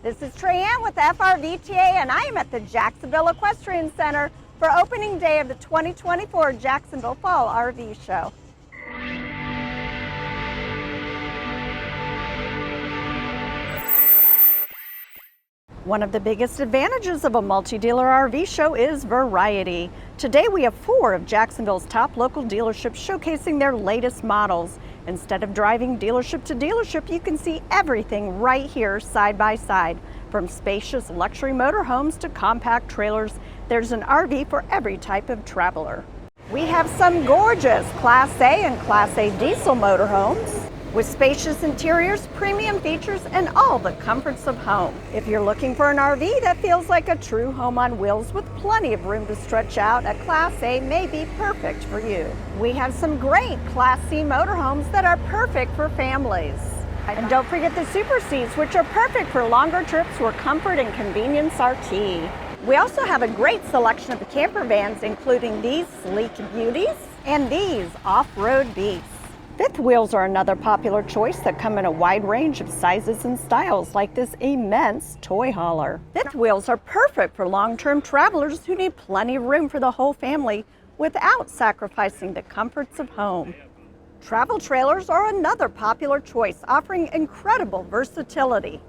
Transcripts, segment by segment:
This is Trayanne with FRVTA, and I am at the Jacksonville Equestrian Center for opening day of the 2024 Jacksonville Fall RV Show. One of the biggest advantages of a multi-dealer RV show is variety. Today we have 4 of Jacksonville's top local dealerships showcasing their latest models. Instead of driving dealership to dealership, you can see everything right here side by side. From spacious luxury motorhomes to compact trailers, there's an RV for every type of traveler. We have some gorgeous Class A and Class A diesel motorhomes with spacious interiors, premium features, and all the comforts of home. If you're looking for an RV that feels like a true home on wheels with plenty of room to stretch out, a Class A may be perfect for you. We have some great Class C motorhomes that are perfect for families. And don't forget the Super Seats, which are perfect for longer trips where comfort and convenience are key. We also have a great selection of camper vans, including these sleek beauties and these off-road beasts. Fifth wheels are another popular choice that come in a wide range of sizes and styles, like this immense toy hauler. Fifth wheels are perfect for long-term travelers who need plenty of room for the whole family without sacrificing the comforts of home. Travel trailers are another popular choice, offering incredible versatility.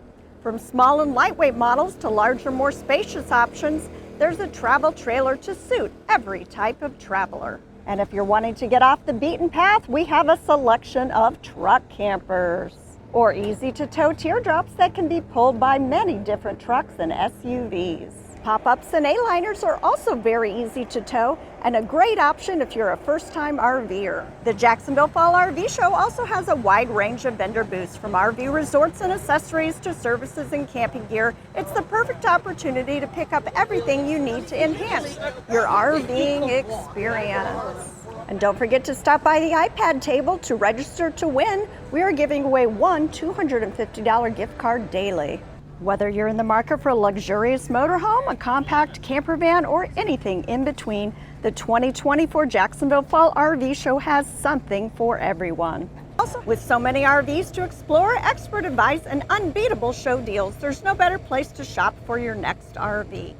From small and lightweight models to larger, more spacious options, there's a travel trailer to suit every type of traveler. And if you're wanting to get off the beaten path, we have a selection of truck campers or easy-to-tow teardrops that can be pulled by many different trucks and SUVs. Pop-ups and A-liners are also very easy to tow and a great option if you're a first-time RVer. The Jacksonville Fall RV Show also has a wide range of vendor booths, from RV resorts and accessories to services and camping gear. It's the perfect opportunity to pick up everything you need to enhance your RVing experience. And don't forget to stop by the iPad table to register to win. We are giving away one $250 gift card daily. Whether you're in the market for a luxurious motorhome, a compact camper van, or anything in between, the 2024 Jacksonville Fall RV Show has something for everyone. Also, with so many RVs to explore, expert advice, and unbeatable show deals, there's no better place to shop for your next RV.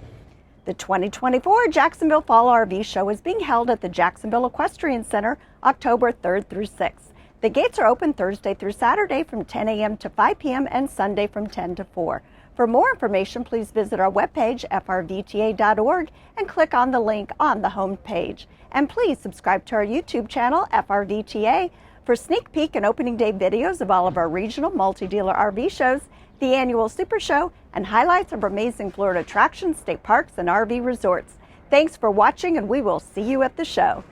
The 2024 Jacksonville Fall RV Show is being held at the Jacksonville Equestrian Center October 3rd through 6th. The gates are open Thursday through Saturday from 10 a.m. to 5 p.m. and Sunday from 10 to 4. For more information, please visit our webpage, frvta.org, and click on the link on the home page. And please subscribe to our YouTube channel, FRVTA, for sneak peek and opening day videos of all of our regional multi-dealer RV shows, the annual Super Show, and highlights of amazing Florida attractions, state parks, and RV resorts. Thanks for watching, and we will see you at the show.